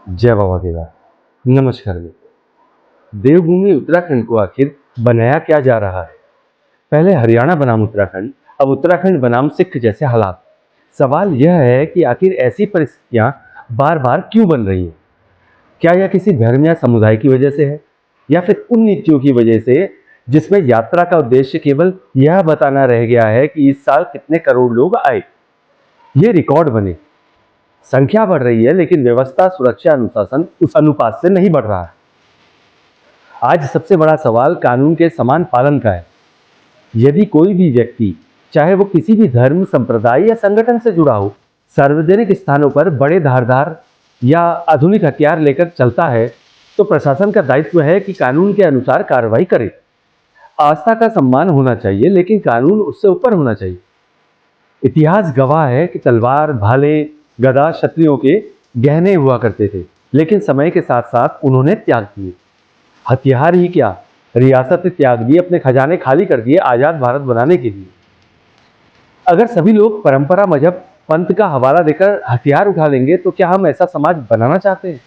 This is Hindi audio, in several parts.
जय बाबा केदार। नमस्कार मित्रों। देवभूमि उत्तराखंड को आखिर बनाया क्या जा रहा है? पहले हरियाणा बनाम उत्तराखंड, अब उत्तराखंड बनाम सिख जैसे हालात। सवाल यह है कि आखिर ऐसी परिस्थितियां बार बार क्यों बन रही हैं? क्या यह किसी धर्म या समुदाय की वजह से है, या फिर उन नीतियों की वजह से जिसमें यात्रा का उद्देश्य केवल यह बताना रह गया है कि इस साल कितने करोड़ लोग आए, ये रिकॉर्ड बने? संख्या बढ़ रही है, लेकिन व्यवस्था, सुरक्षा, अनुशासन उस अनुपात से नहीं बढ़ रहा है। आज सबसे बड़ा सवाल कानून के समान पालन का है। यदि कोई भी व्यक्ति, चाहे वो किसी भी धर्म, संप्रदाय या संगठन से जुड़ा हो, सार्वजनिक स्थानों पर बड़े धारदार या आधुनिक हथियार लेकर चलता है, तो प्रशासन का दायित्व है कि कानून के अनुसार कार्रवाई करे। आस्था का सम्मान होना चाहिए, लेकिन कानून उससे ऊपर होना चाहिए। इतिहास गवाह है कि तलवार, भाले, गदा क्षत्रियों के गहने हुआ करते थे, लेकिन समय के साथ साथ उन्होंने त्याग दिए। हथियार ही क्या, रियासत त्याग दी, अपने खजाने खाली कर दिए आजाद भारत बनाने के लिए। अगर सभी लोग परंपरा, मजहब, पंथ का हवाला देकर हथियार उठा लेंगे, तो क्या हम ऐसा समाज बनाना चाहते हैं?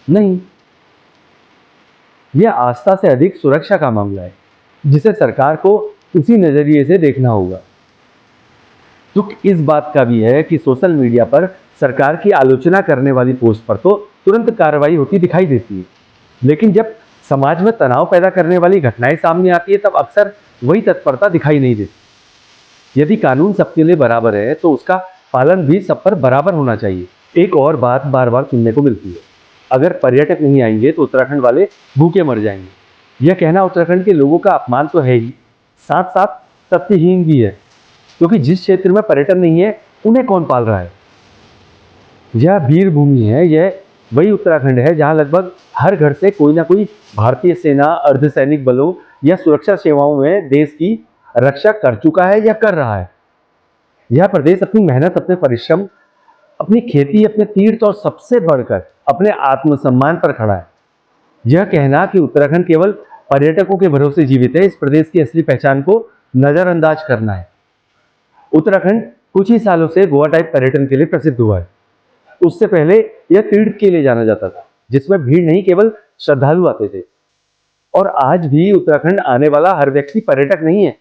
नहीं। यह आस्था से अधिक सुरक्षा का मामला है, जिसे सरकार को उसी नजरिए से देखना होगा। दुख इस बात का भी है कि सोशल मीडिया पर सरकार की आलोचना करने वाली पोस्ट पर तो तुरंत कार्रवाई होती दिखाई देती है, लेकिन जब समाज में तनाव पैदा करने वाली घटनाएं सामने आती है, तब अक्सर वही तत्परता दिखाई नहीं देती। यदि कानून सबके लिए बराबर है, तो उसका पालन भी सब पर बराबर होना चाहिए। एक और बात बार बार सुनने को मिलती है, अगर पर्यटक नहीं आएंगे तो उत्तराखंड वाले भूखे मर जाएंगे। यह कहना उत्तराखंड के लोगों का अपमान तो है ही, साथ साथ तथ्यहीन भी है, क्योंकि जिस क्षेत्र में पर्यटन नहीं है, उन्हें कौन पाल रहा है? यह वीर भूमि है, यह वही उत्तराखंड है जहां लगभग हर घर से कोई ना कोई भारतीय सेना, अर्धसैनिक बलों या सुरक्षा सेवाओं में देश की रक्षा कर चुका है या कर रहा है। यह प्रदेश अपनी मेहनत, अपने परिश्रम, अपनी खेती, अपने तीर्थ और सबसे बढ़कर अपने आत्मसम्मान पर खड़ा है। यह कहना कि उत्तराखंड केवल पर्यटकों के भरोसे जीवित है, इस प्रदेश की असली पहचान को नजरअंदाज करना है। उत्तराखंड कुछ ही सालों से गोवा टाइप पर्यटन के लिए प्रसिद्ध हुआ है। उससे पहले यह तीर्थ के लिए जाना जाता था, जिसमें भीड़ नहीं, केवल श्रद्धालु आते थे। और आज भी उत्तराखंड आने वाला हर व्यक्ति पर्यटक नहीं है।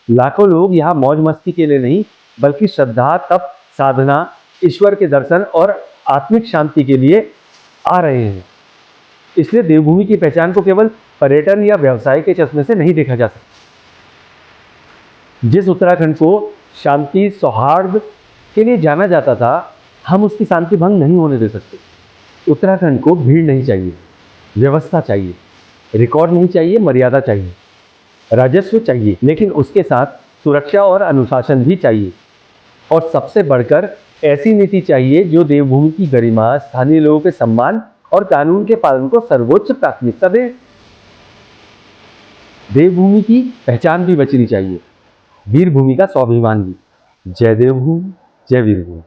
लाखों लोग यहाँ मौज मस्ती के लिए नहीं, बल्कि श्रद्धा, तप, साधना, ईश्वर के दर्शन और आत्मिक शांति के लिए आ रहे हैं। इसलिए देवभूमि की पहचान को केवल पर्यटन या व्यवसाय के चश्मे से नहीं देखा जा सकता। जिस उत्तराखंड को शांति, सौहार्द के लिए जाना जाता था, हम उसकी शांति भंग नहीं होने दे सकते। उत्तराखंड को भीड़ नहीं चाहिए, व्यवस्था चाहिए, रिकॉर्ड नहीं चाहिए, मर्यादा चाहिए, राजस्व चाहिए, लेकिन उसके साथ सुरक्षा और अनुशासन भी चाहिए। और सबसे बढ़कर ऐसी नीति चाहिए जो देवभूमि की गरिमा, स्थानीय लोगों के सम्मान और कानून के पालन को सर्वोच्च प्राथमिकता दे। देवभूमि की पहचान भी बचनी चाहिए, वीर भूमि का स्वाभिमान भी। जय देवभूमि, जय वीरभूमि।